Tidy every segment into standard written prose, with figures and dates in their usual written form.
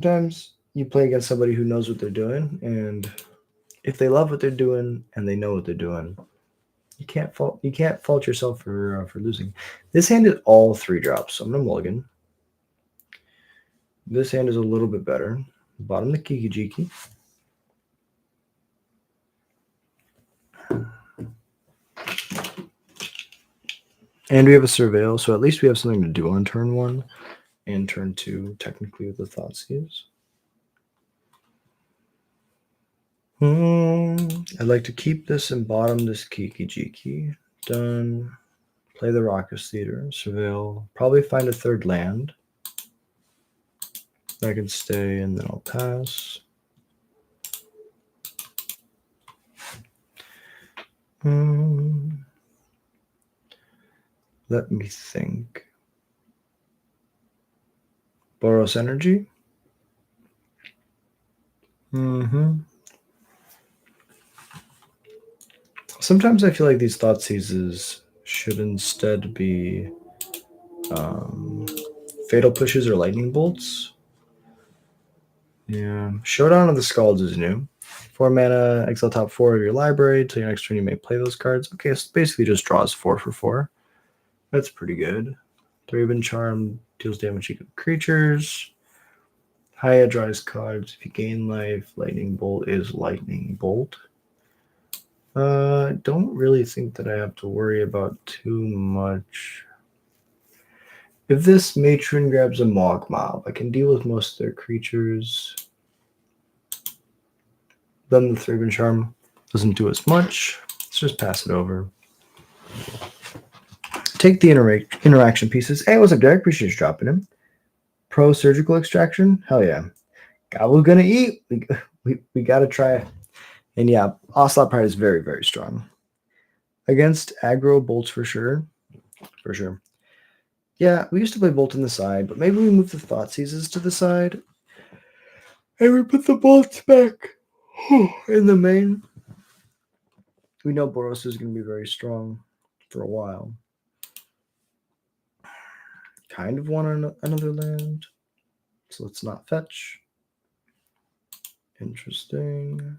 Sometimes you play against somebody who knows what they're doing, and if they love what they're doing and they know what they're doing, you can't fault yourself for losing. This hand is all 3 drops, so I'm gonna mulligan. This hand is a little bit better. Bottom the Kiki Jiki. And we have a Surveil, so at least we have something to do on turn 1 and turn 2, technically, with the Thoughtseize. I'd like to keep this and bottom this Kiki Jiki. Done. Play the Raucous Theater, Surveil. Probably find a 3rd land. I can stay and then I'll pass. Let me think. Boros Energy. Sometimes I feel like these Thoughtseizes should instead be Fatal Pushes or Lightning Bolts. Yeah. Showdown of the Scalds is new. 4 mana, exile top 4 of your library. Till your next turn, you may play those cards. Okay, so basically just draws 4 for 4. That's pretty good. Thraben Charm deals damage to creatures. Haya draws cards. If you gain life, Lightning Bolt is Lightning Bolt. Don't really think that I have to worry about too much. If this matron grabs a Mog Mob, I can deal with most of their creatures. Then the Thraben Charm doesn't do as much. Let's just pass it over. Take the interaction pieces. Hey, what's up, Derek? Appreciate you dropping him. Pro Surgical Extraction? Hell yeah. Gobble's gonna eat. We gotta try it. And yeah, Ocelot Pride is very, very strong. Against aggro bolts for sure. For sure. Yeah, we used to play Bolt on the side, but maybe we move the Thoughtseizes to the side. And we put the bolts back in the main. We know Boros is going to be very strong for a while. Kind of want another land. So let's not fetch. Interesting.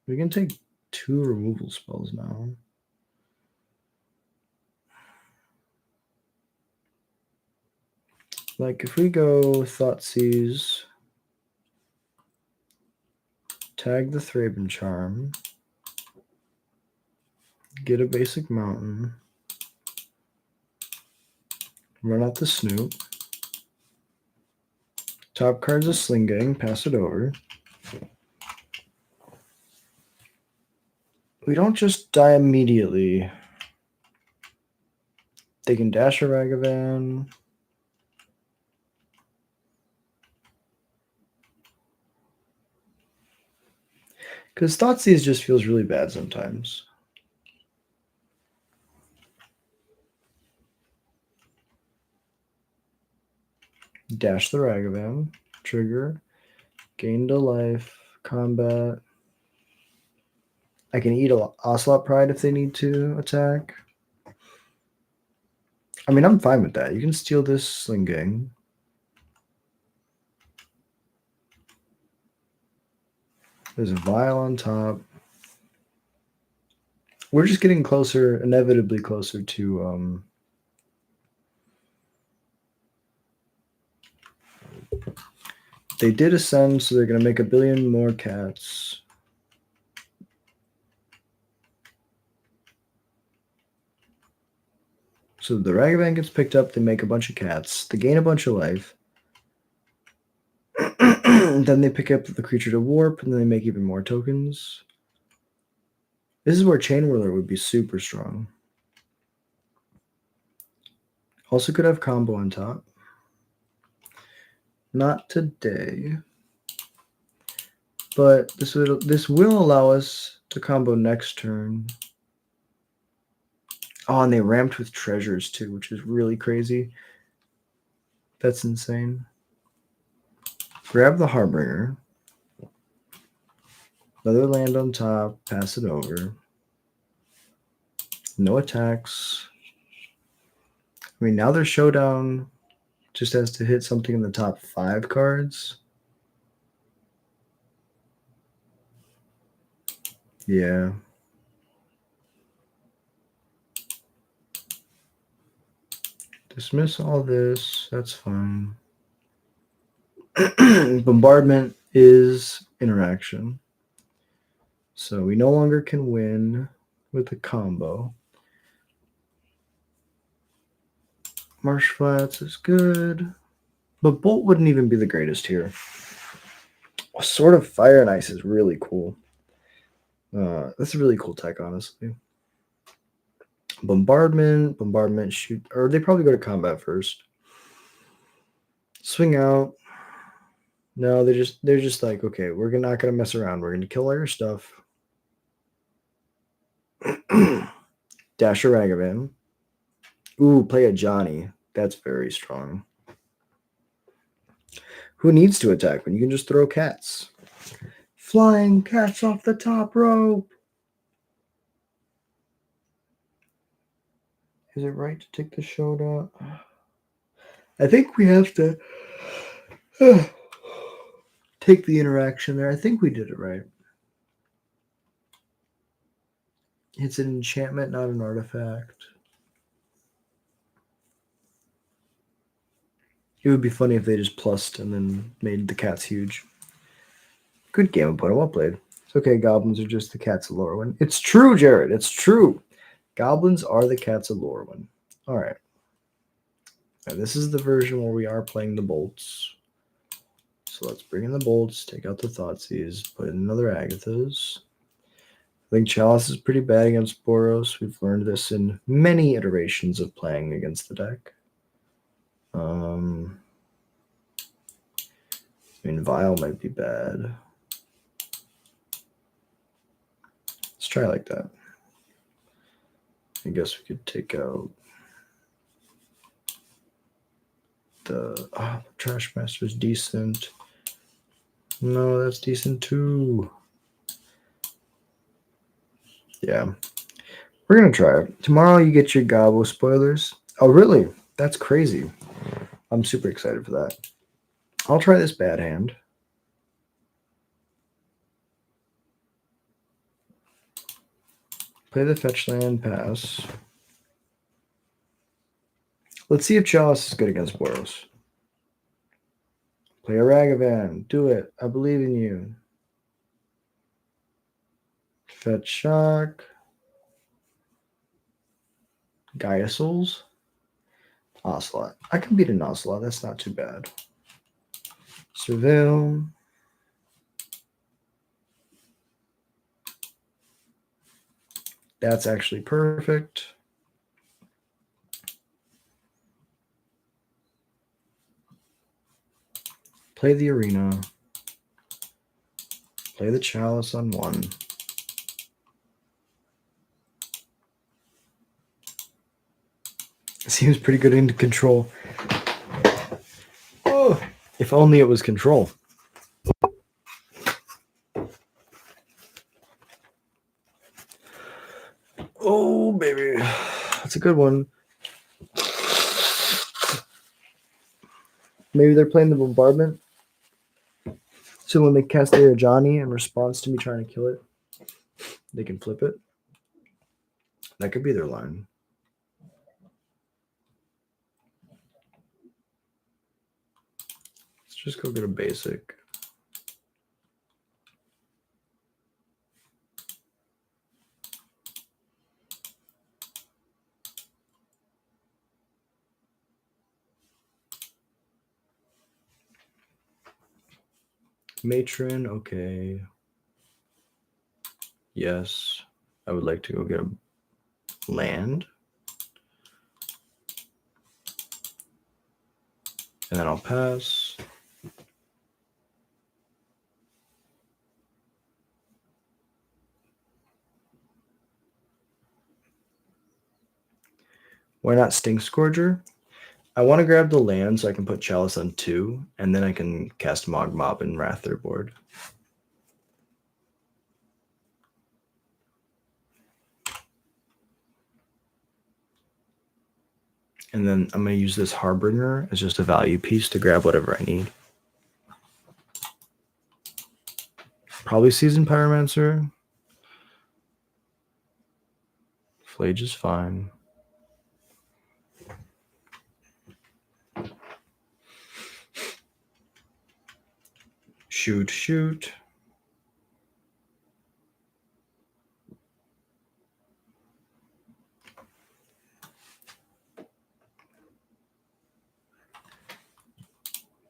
We can take 2 removal spells now. Like if we go Thoughtseize, tag the Thraben Charm, get a basic mountain, run out the Snoop, top card's a Sling Gang, pass it over. We don't just die immediately. They can dash a Ragavan. Because Thoughtseize just feels really bad sometimes. Dash the Ragavan. Trigger. Gain to life. Combat. I can eat a Ocelot Pride if they need to attack. I mean, I'm fine with that. You can steal this Sling Gang. There's a Vial on top. We're just getting closer, inevitably closer to they did ascend, so they're going to make 1 billion more cats. So the Ragavan gets picked up, they make a bunch of cats. They gain a bunch of life. Then they pick up the creature to warp, and then they make even more tokens. This is where Chain Whirler would be super strong. Also could have combo on top. Not today. But this will allow us to combo next turn. Oh, and they ramped with treasures too, which is really crazy. That's insane. Grab the Harbinger. Another land on top. Pass it over. No attacks. I mean, now their showdown just has to hit something in the top 5 cards. Yeah. Dismiss all this. That's fine. Bombardment is interaction. So we no longer can win with the combo. Marsh Flats is good. But Bolt wouldn't even be the greatest here. Sword of Fire and Ice is really cool. That's a really cool tech, honestly. Bombardment, shoot. Or they probably go to combat first. Swing out. No, they're just like, okay, we're not gonna mess around. We're gonna kill all your stuff. Dash a Ragavan. Ooh, play a Johnny. That's very strong. Who needs to attack when you can just throw cats? Flying cats off the top rope. Is it right to take the Shoda? I think we have to take the interaction there. I think we did it right. It's an enchantment, not an artifact. It would be funny if they just plussed and then made the cats huge. Good game, opponent. Well played. It's okay, goblins are just the cats of Lorwyn. It's true, Jared. It's true. Goblins are the cats of Lorwyn. All right. Now, this is the version where we are playing the bolts. So let's bring in the bolts, take out the Thoughtseize, put in another Agathas. I think Chalice is pretty bad against Boros. We've learned this in many iterations of playing against the deck. I mean, Vial might be bad. Let's try like that. I guess we could take out the Trash Master is decent. No, that's decent too. Yeah. We're going to try it. Tomorrow you get your Gobbo spoilers. Oh, really? That's crazy. I'm super excited for that. I'll try this bad hand. Play the fetch land, pass. Let's see if Chalice is good against Boros. Play a Ragavan. Do it. I believe in you. Fetch Shock. Gaia Souls. Ocelot. I can beat an Ocelot. That's not too bad. Surveil. That's actually perfect. Play the Arena. Play the Chalice on one. Seems pretty good into control. Oh, if only it was control. Oh, baby. That's a good one. Maybe they're playing the bombardment. So when they cast their Johnny in response to me trying to kill it, they can flip it. That could be their line. Let's just go get a basic. Matron, okay. Yes. I would like to go get a land. And then I'll pass. Why not Stink Scourger? I want to grab the land so I can put Chalice on 2, and then I can cast Mog Mob and Wrath their board. And then I'm going to use this Harbinger as just a value piece to grab whatever I need. Probably Seasoned Pyromancer. Flage is fine. Shoot, shoot.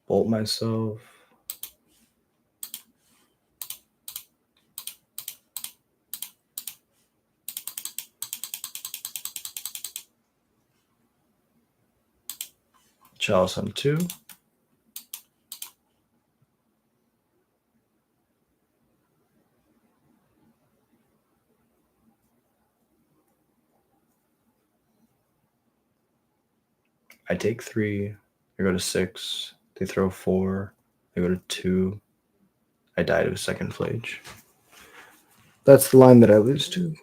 Bolt myself. Chalice on 2. I take 3. I go to 6. They throw 4. I go to 2. I die to a second Flage. That's the line that I lose to.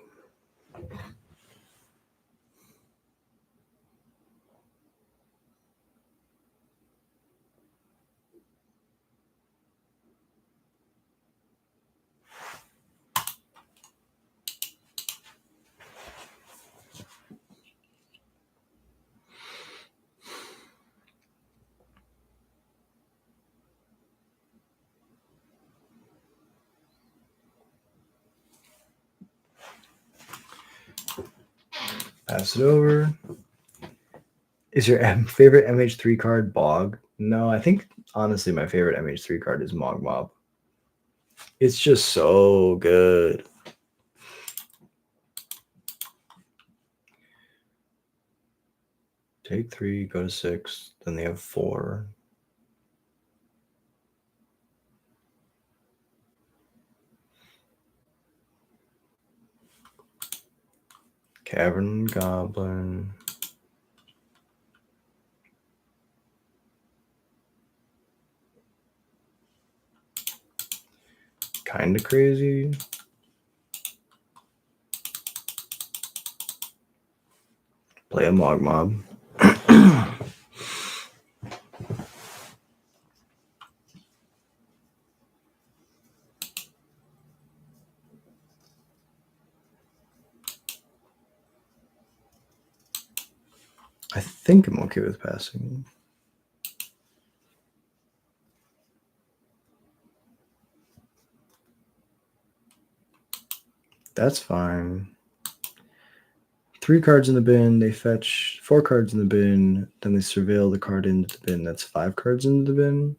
Pass it over. Is your favorite MH3 card Bog? No, I think honestly my favorite MH3 card is Mog Mob. It's just so good. Take 3, go to 6, then they have 4. Cavern Goblin. Kinda crazy. Play a Mog Mob. I think I'm okay with passing. That's fine. 3 cards in the bin. They fetch 4 cards in the bin. Then they surveil the card into the bin. That's 5 cards into the bin.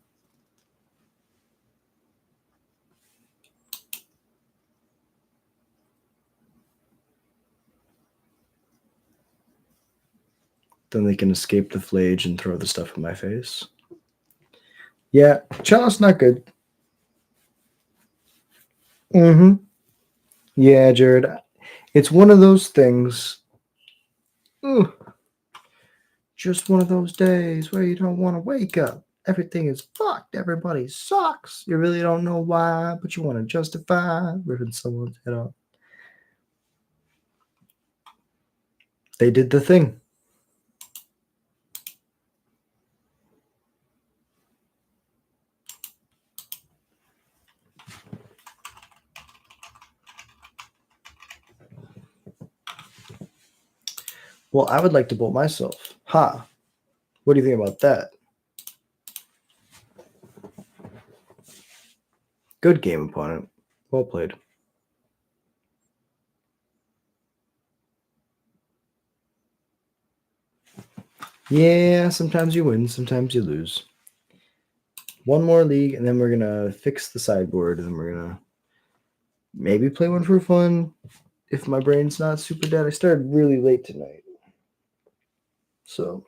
Then they can escape the Flage and throw the stuff in my face. Yeah, Chalice not good. Yeah, Jared. It's one of those things. Ugh. Just one of those days where you don't want to wake up. Everything is fucked. Everybody sucks. You really don't know why, but you want to justify ripping someone's head off. They did the thing. Well, I would like to bolt myself. Ha. What do you think about that? Good game, opponent. Well played. Yeah, sometimes you win, sometimes you lose. One more league, and then we're going to fix the sideboard, and then we're going to maybe play one for fun if my brain's not super dead. I started really late tonight. So,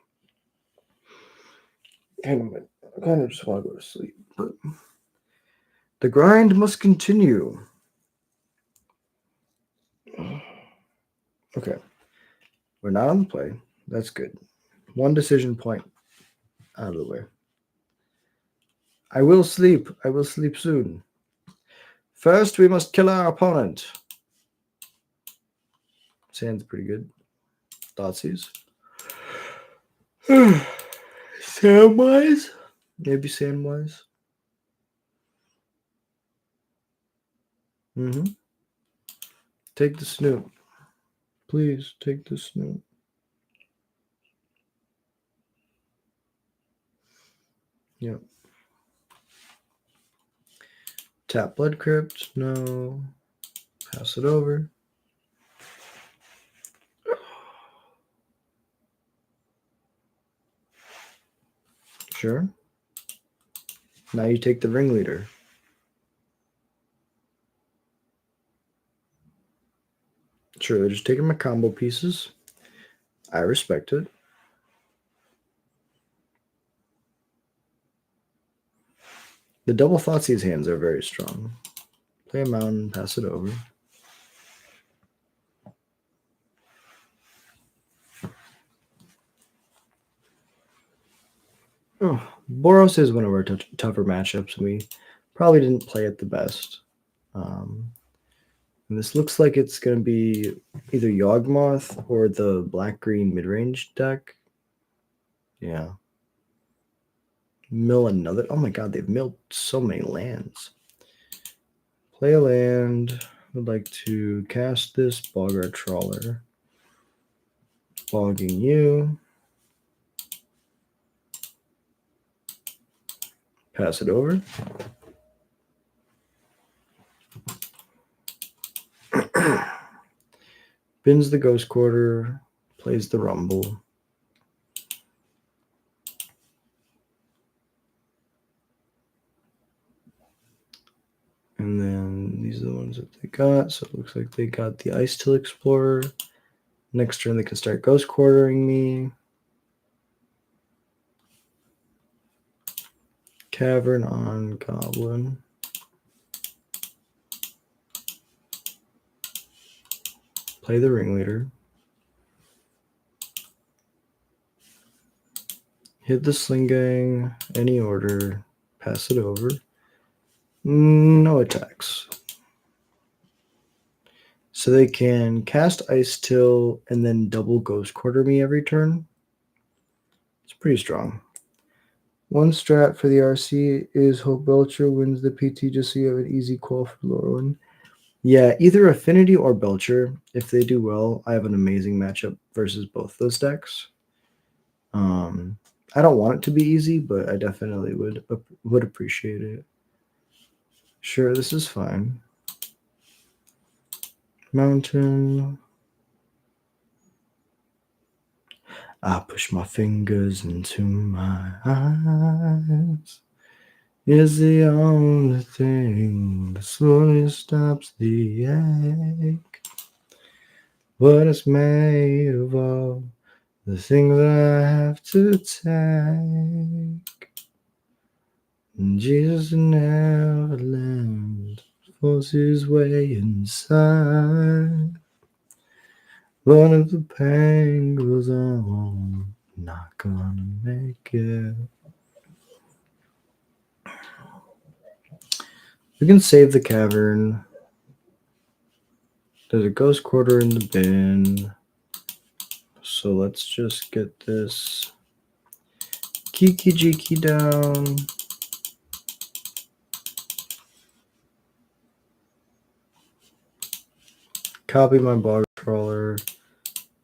I kind of just want to go to sleep, but the grind must continue. Okay. We're not on the play. That's good. 1 decision point out of the way. I will sleep. I will sleep soon. First, we must kill our opponent. Sounds pretty good. Thoughtseize. Samwise? Maybe Samwise. Take the Snoop. Please take the snoot. Yep. Tap Blood Crypt. No. Pass it over. Sure. Now you take the Ringleader. Sure, they're just taking my combo pieces. I respect it. The double Thoughtseize hands are very strong. Play a mountain, pass it over. Oh, Boros is one of our tougher matchups. We probably didn't play it the best. And this looks like it's going to be either Yawgmoth or the black-green mid-range deck. Yeah. Mill another. Oh my god, they've milled so many lands. Play a land. Would like to cast this Boggart Trawler. Bogging you. Pass it over. Bins the Ghost Quarter. Plays the Rumble. And then these are the ones that they got. So it looks like they got the Ice Till Explorer. Next turn they can start Ghost Quartering me. Cavern on Goblin. Play the Ringleader. Hit the Sling Gang, any order, pass it over. No attacks. So they can cast Ice Till and then double Ghost Quarter me every turn. It's pretty strong. One strat for the RC is Hope Belcher wins the PT just so you have an easy call for Lorwyn. Yeah, either Affinity or Belcher. If they do well, I have an amazing matchup versus both those decks. I don't want it to be easy, but I definitely would appreciate it. Sure, this is fine. Mountain. I push my fingers into my eyes. Is the only thing that slowly stops the ache. What it's made of all the things I have to take. And Jesus in Neverland forces his way inside. But if the pain goes on, I'm not gonna make it. We can save the cavern. There's a Ghost Quarter in the bin. So let's just get this Kiki Jiki down. Copy my Bog Trawler.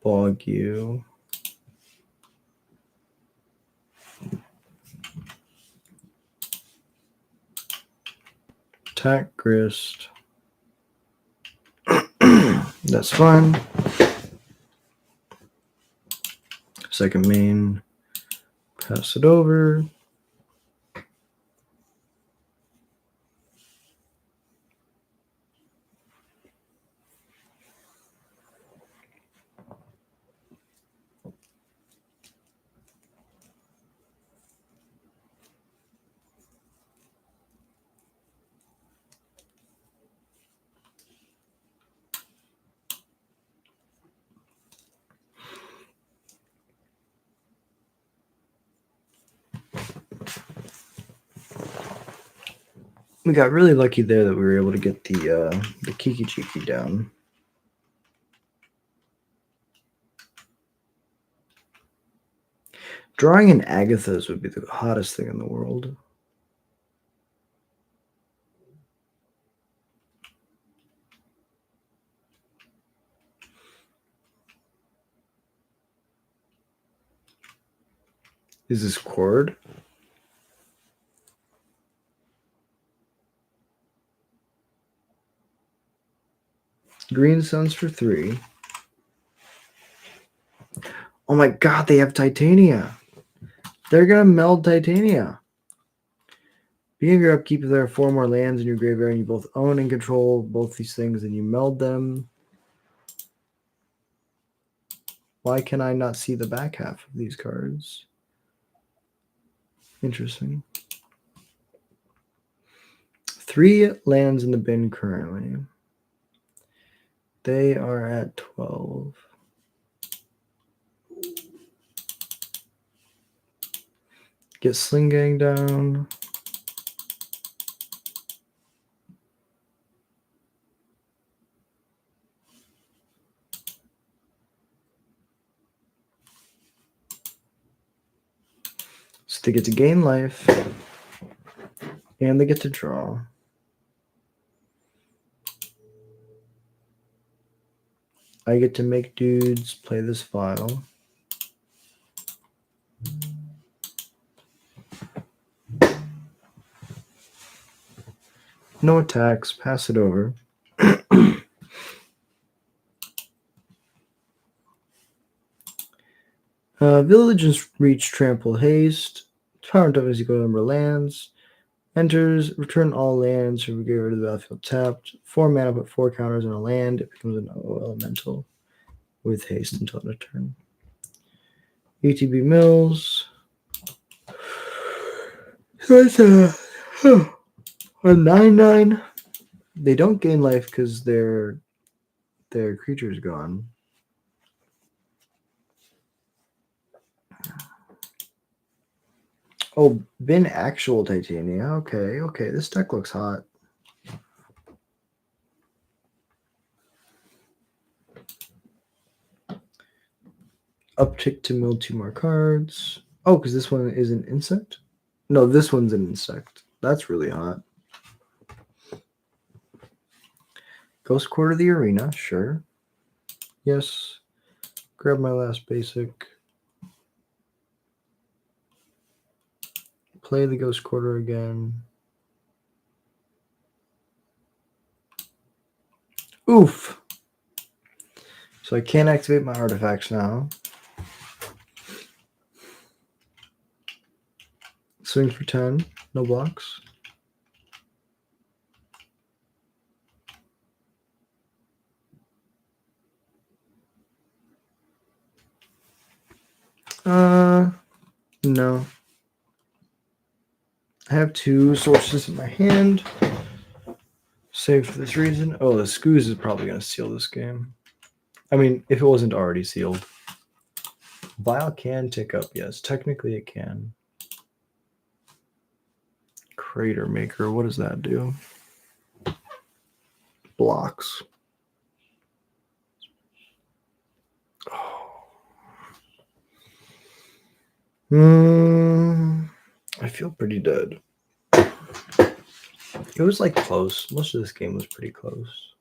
Bog you. Attack Grist. That's fine. Second main. Pass it over. We got really lucky there that we were able to get the Kiki Jiki down. Drawing in Agathas would be the hottest thing in the world. Is this cord? Green Suns for 3. Oh my god, they have Titania. They're going to meld Titania. Beginning of your upkeep, if there are 4 more lands in your graveyard and you both own and control both these things and you meld them. Why can I not see the back half of these cards? Interesting. 3 lands in the bin currently. They are at 12. Get Sling Gang down. So they get to gain life. And they get to draw. I get to make dudes play this file. No attacks. Pass it over. Villages reach Trample Haste. Power and toughness equal to number of lands. Enters. Return all lands from get rid of the battlefield tapped. 4 mana, put 4 counters on a land. It becomes an elemental with haste until end of turn. ETB Mills. So it's a 9/9. They don't gain life because their creature's gone. Oh, bin actual Titania. Okay. This deck looks hot. Uptick to mill 2 more cards. Oh, because this one is an insect? No, this one's an insect. That's really hot. Ghost Quarter the Arena, sure. Yes. Grab my last basic. Play the Ghost Quarter again. Oof. So I can't activate my artifacts now. Swing for 10. No blocks. No. I have 2 sources in my hand. Saved for this reason. Oh, the Scooz is probably going to seal this game. I mean, if it wasn't already sealed. Vial can tick up, yes. Technically it can. Crater Maker, what does that do? Blocks. I feel pretty dead. It was like close. Most of this game was pretty close.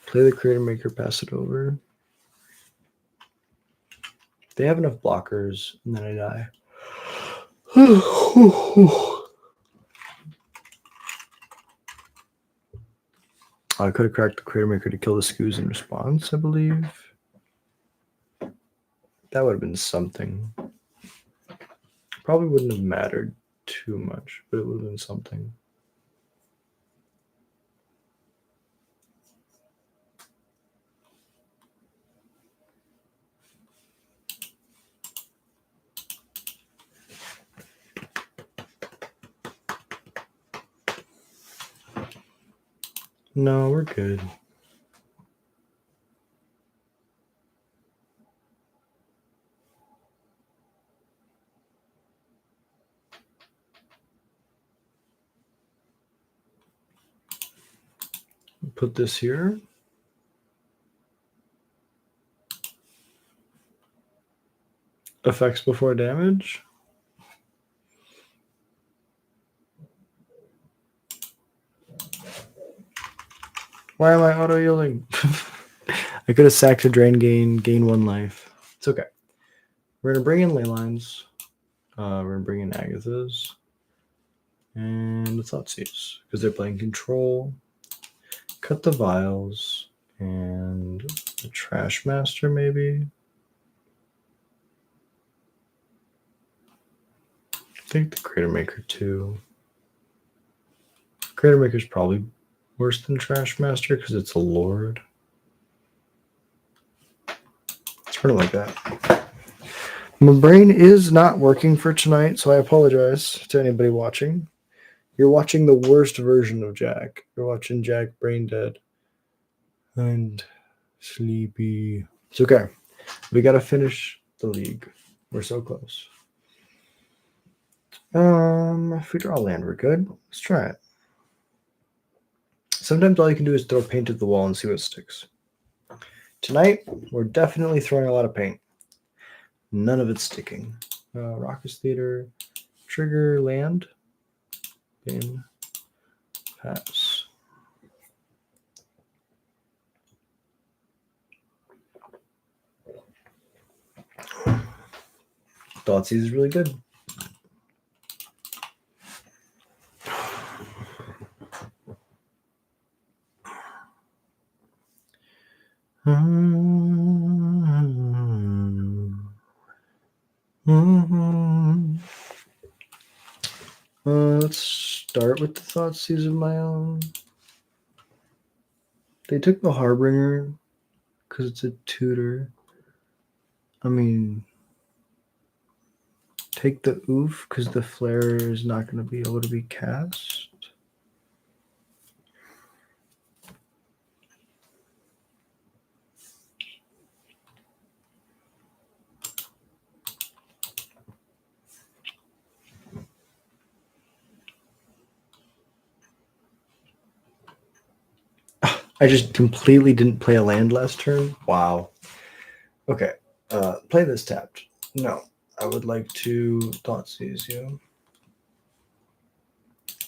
Play the Creator Maker, pass it over. They have enough blockers, and then I die. I could have cracked the Creator Maker to kill the Scooz in response, I believe. That would have been something. Probably wouldn't have mattered too much, but it would have been something. No, we're good. Put this here. Effects before damage. Why am I auto yielding? I could have sacked a drain, gain 1 life. It's okay. We're gonna bring in ley lines. We're gonna bring in Agathas and the Thoughtseize because they're playing control. Cut the vials and the Trash Master maybe. I think the Crater Maker too. Crater Maker's probably worse than Trash Master because it's a Lord. It's sort of like that. My brain is not working for tonight, so I apologize to anybody watching. You're watching the worst version of Jack. You're watching Jack brain dead and sleepy. It's okay. We got to finish the league. We're so close. If we draw land, we're good. Let's try it. Sometimes all you can do is throw paint at the wall and see what sticks. Tonight, we're definitely throwing a lot of paint. None of it's sticking. Raucous Theater, trigger land, bin, pass. Thoughtseize is really good. Let's start with the Thoughtseize of my own. They took the Harbinger because it's a tutor. I mean, take the Oof because the Flare is not going to be able to be cast. I just completely didn't play a land last turn. Wow. Okay. Play this tapped. No. I would like to Thoughtseize you.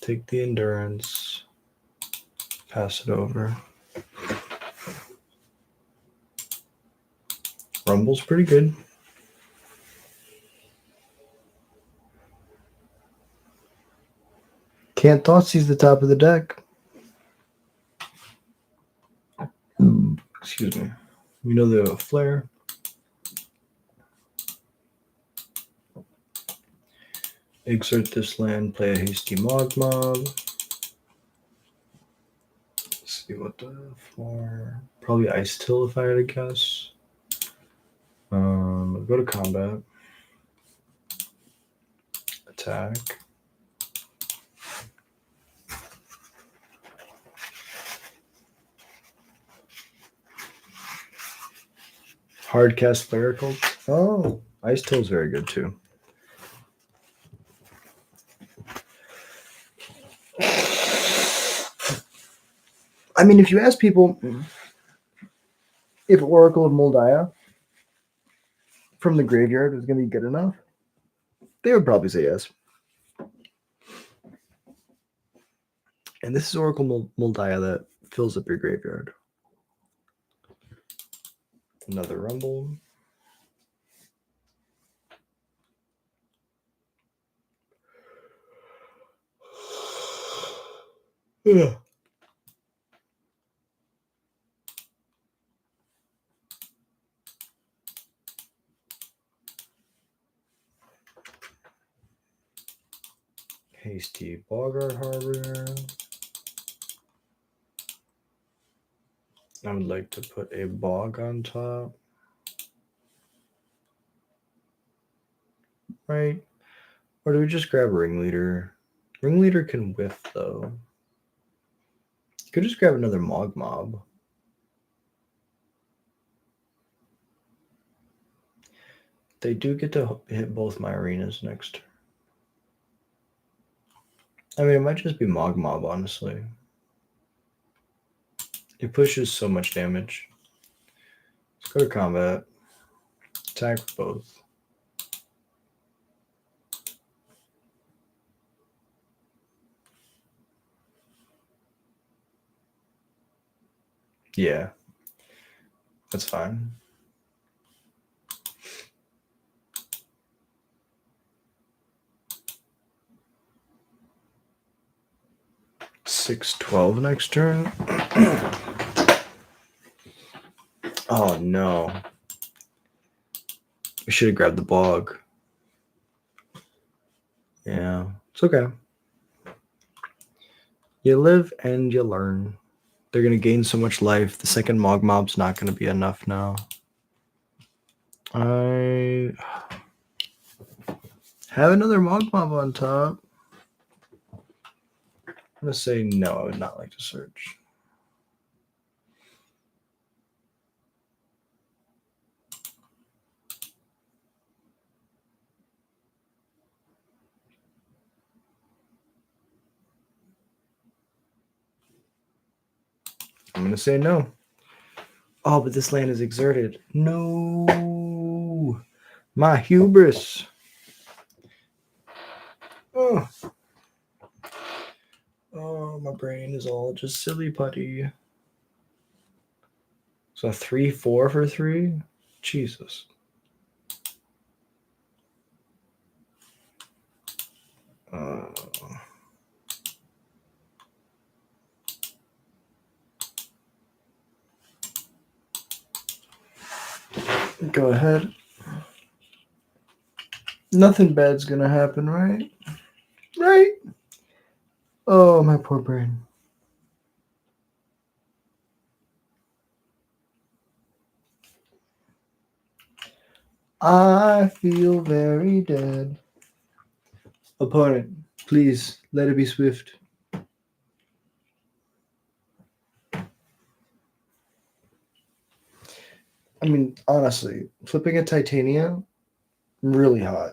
Take the Endurance. Pass it over. Rumble's pretty good. Can't Thoughtseize the top of the deck. Excuse me. We know the Flare. Exert this land, play a hasty Mob. Let's see what the floor. Probably Ice Till if I had to guess. Go to combat. Attack. Hardcast Flare Cult. Oh, Ice Till's very good too. I mean, if you ask people if Oracle of Moldiah from the graveyard was going to be good enough, they would probably say yes. And this is Oracle Moldiah that fills up your graveyard. Another Rumble. Yeah. Hasty Boggart Harbor. I would like to put a Bog on top. Right? Or do we just grab Ringleader? Ringleader can whiff, though. You could just grab another Mob. They do get to hit both my arenas next turn. I mean, it might just be Mob, honestly. It pushes so much damage. Let's go to combat. Attack both. Yeah. That's fine. $6-12 next turn. Oh no. We should have grabbed the bog. Yeah, it's okay. You live and you learn. They're going to gain so much life. The second Mogmob's not going to be enough now. I have another Mogmob on top. I'm going to say no, I would not like to search. I'm going to say no. Oh, but this land is exerted. No. My hubris. Oh. Oh, my brain is all just silly putty. So 3-4 for 3? Jesus. Go ahead. Nothing bad's gonna happen, right? Right? Oh, my poor brain. I feel very dead. Opponent, please let it be swift. I mean, honestly, flipping a Titania, really hot.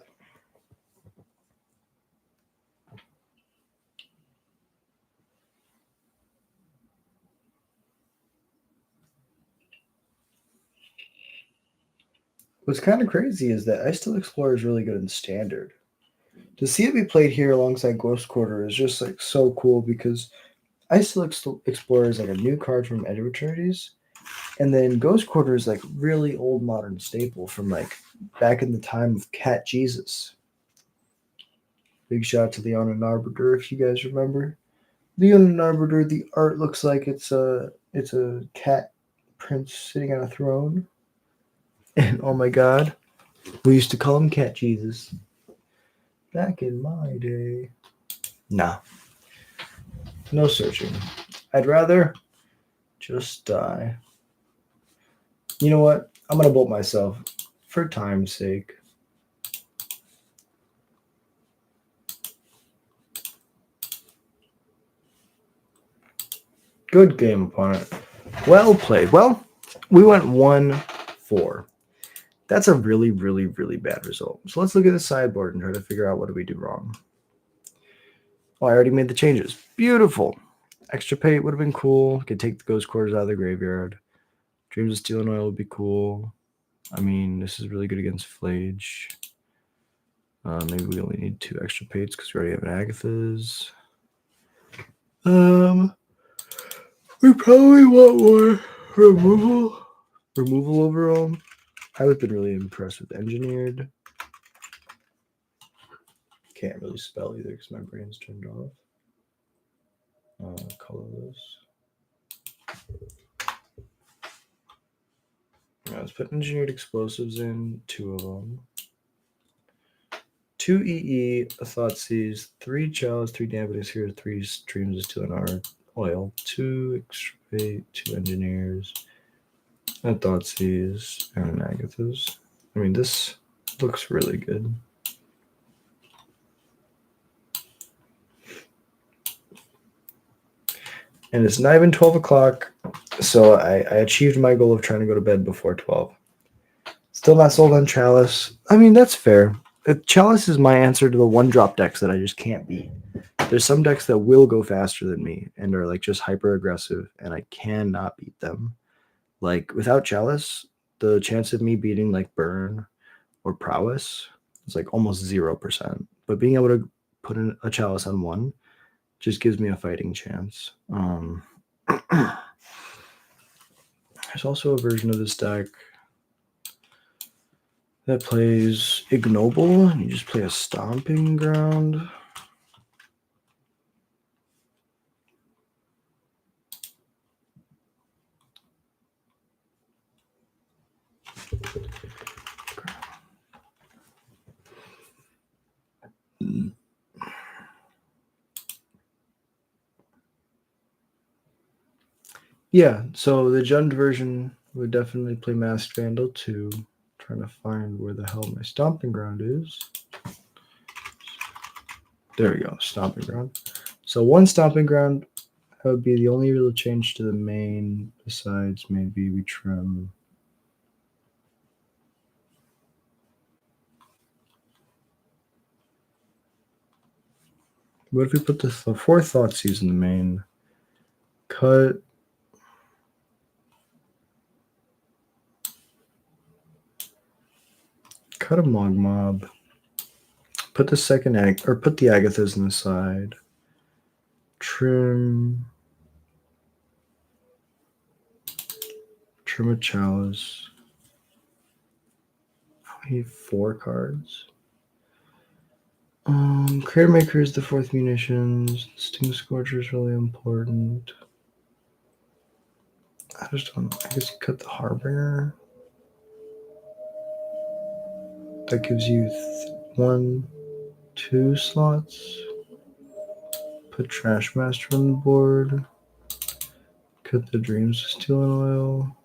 What's kind of crazy is that Ice Steel Explorer is really good in Standard. To see it be played here alongside Ghost Quarter is just like so cool because Ice Steel Explorer is like a new card from Edge of Eternities, and then Ghost Quarter is like really old modern staple from like back in the time of Cat Jesus. Big shout out to Leon and Arbiter if you guys remember. Leon and Arbiter, the art looks like it's a cat prince sitting on a throne. And oh my god, we used to call him Cat Jesus. Back in my day. Nah. No searching. I'd rather just die. You know what? I'm going to bolt myself for time's sake. Good game, opponent. Well played. Well, we went 1-4. That's a really, really, really bad result. So let's look at the sideboard and try to figure out what did we do wrong. Oh, I already made the changes. Beautiful. Extra pay would have been cool. Could take the Ghost Quarters out of the graveyard. Dreams of Steel and Oil would be cool. I mean, this is really good against Flage. Maybe we only need 2 extra pates because we already have an Agatha's. We probably want more removal overall. I would have been really impressed with Engineered. Can't really spell either because my brain's turned off. Colorless. Let's put Engineered Explosives in, 2 of them. 2 EE, a Thoughtseize, 3 Chalice, 3 Dampers here, 3 Dreams of Steel and Art, Oil, 2 Extravate, 2 Engineers, a Thoughtseize, and an Agatha's. I mean, this looks really good. And it's not even 12 o'clock, so I achieved my goal of trying to go to bed before 12. Still not sold on Chalice. I mean, that's fair. Chalice is my answer to the 1-drop decks that I just can't beat. There's some decks that will go faster than me and are like just hyper aggressive, and I cannot beat them. Like without Chalice, the chance of me beating like Burn or Prowess is like almost 0%. But being able to put in a Chalice on 1 just gives me a fighting chance. There's also a version of this deck that plays Ignoble, and you just play a Stomping Ground. Yeah, so the Jund version would definitely play Masked Vandal too. Trying to find where the hell my Stomping Ground is. There we go, Stomping Ground. So one Stomping Ground would be the only real change to the main, besides maybe we trim. What if we put the four Thoughtseize in the main? Cut. Cut a Mogmob. Put the second egg, or put the Agathas in the side. Trim a Chalice. I need 4 cards. Crater Maker is the 4th munitions. Sting Scorcher is really important. I just don't. I guess you cut the Harbinger. That gives you 1, 2 slots. Put Trash Master on the board. Cut the Dreams of Steel and Oil.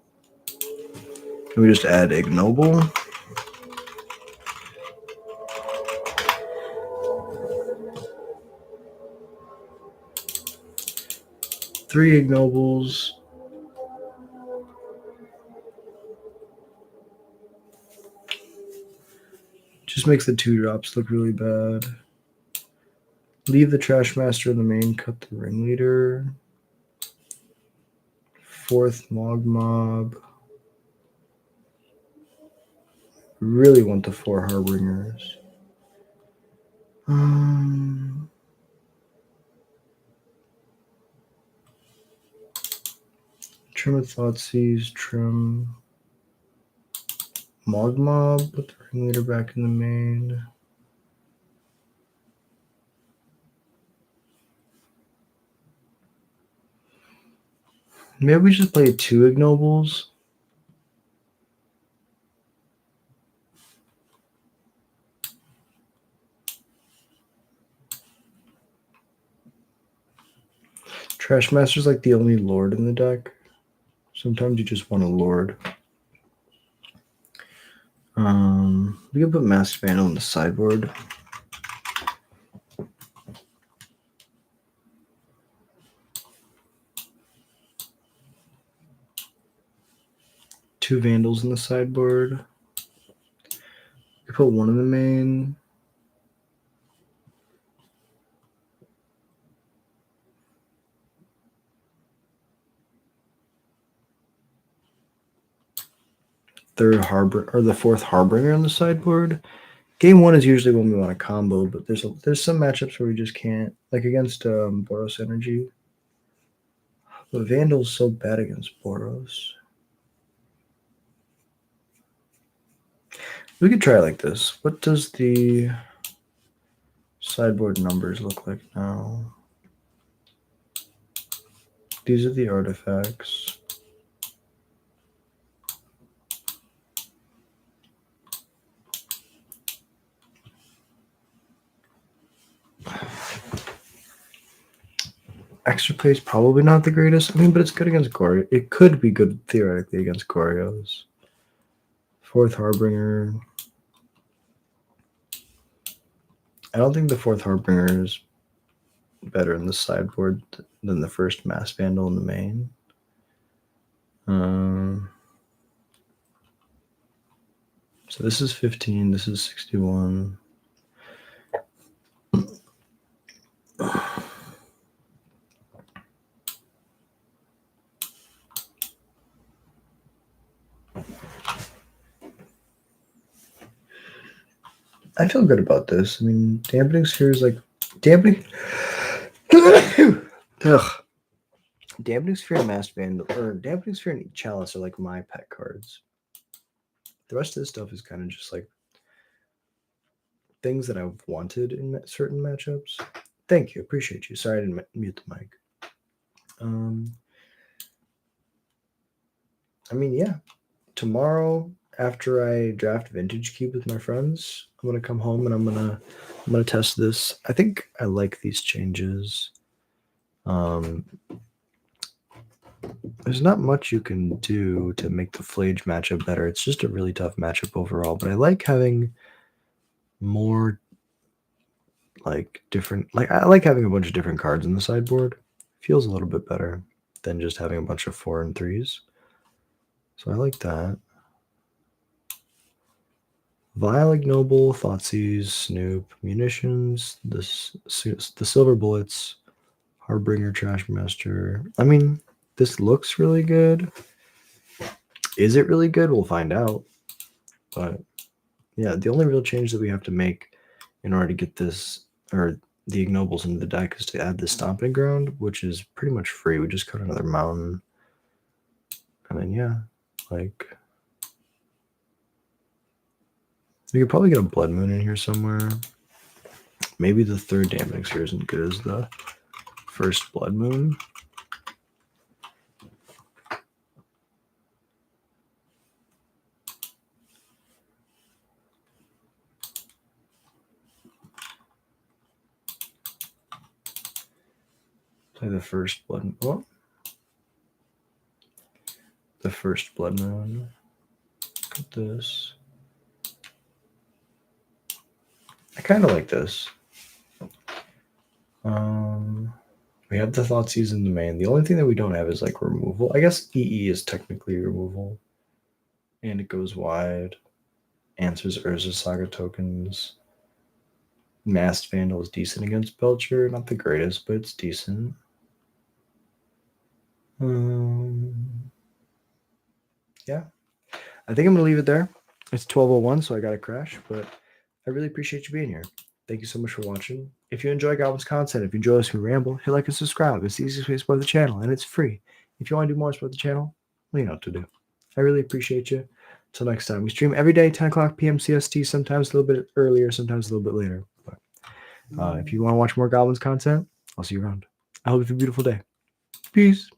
Can we just add Ignoble? Three Ignobles. Just makes the 2-drops look really bad. Leave the Trash Master in the main, cut the Ringleader. 4th Mogmob. Really want the 4 Harbingers. Trim a Thoughtseize, trim Mogmob, put the Ringleader back in the main. Maybe we just play 2 Ignobles. Trash Master's like the only Lord in the deck. Sometimes you just want a Lord. We can put Masked Vandal on the sideboard. Two Vandals in the sideboard. We put 1 in the main. Third Harbor or the 4th Harbinger on the sideboard. Game 1 is usually when we want a combo, but there's some matchups where we just can't, like against Boros Energy. But Vandal's so bad against Boros. We could try like this. What does the sideboard numbers look like now? These are the artifacts. Extra play is probably not the greatest. I mean, but it's good against Goryo. It could be good theoretically against Goryos. 4th Harbinger. I don't think the 4th Harbinger is better in the sideboard than the first Masked Vandal in the main. So this is 15. This is 61. I feel good about this. I mean, Dampening Sphere is like dampening. Ugh. Dampening Sphere and Masked Vandal, or Dampening Sphere and Chalice are like my pet cards. The rest of this stuff is kind of just like things that I've wanted in certain matchups. Thank you, appreciate you. Sorry I didn't mute the mic. I mean, yeah. Tomorrow, after I draft Vintage Cube with my friends, I'm gonna come home and I'm gonna test this. I think I like these changes. There's not much you can do to make the Flage matchup better. It's just a really tough matchup overall, but I like having more like different, like I like having a bunch of different cards in the sideboard. Feels a little bit better than just having a bunch of 4 and 3s. So I like that. Vile Ignoble, Thoughtseize, Snoop, Munitions, the Silver Bullets, Harbinger, Trashmaster. I mean, this looks really good. Is it really good? We'll find out. But yeah, the only real change that we have to make in order to get this, or the Ignobles into the deck, is to add the Stomping Ground, which is pretty much free. We just cut another mountain. And then, yeah, like... You could probably get a Blood Moon in here somewhere. Maybe the third Dampening Sphere isn't good as the first Blood Moon. Play the first Blood Moon. Oh. The first Blood Moon. Look at this. I kind of like this. We have the Thoughtseize in the main. The only thing that we don't have is like removal. I guess EE is technically removal. And it goes wide. Answers Urza Saga tokens. Masked Vandal is decent against Belcher. Not the greatest, but it's decent. Yeah. I think I'm going to leave it there. It's 12:01, so I got to crash, but I really appreciate you being here. Thank you so much for watching. If you enjoy Goblins content, if you enjoy us, we ramble, hit like and subscribe. It's the easiest way to support the channel, and it's free. If you want to do more support the channel, well, you know what to do. I really appreciate you. Until next time, we stream every day, 10 o'clock p.m. CST, sometimes a little bit earlier, sometimes a little bit later. But if you want to watch more Goblins content, I'll see you around. I hope you have a beautiful day. Peace.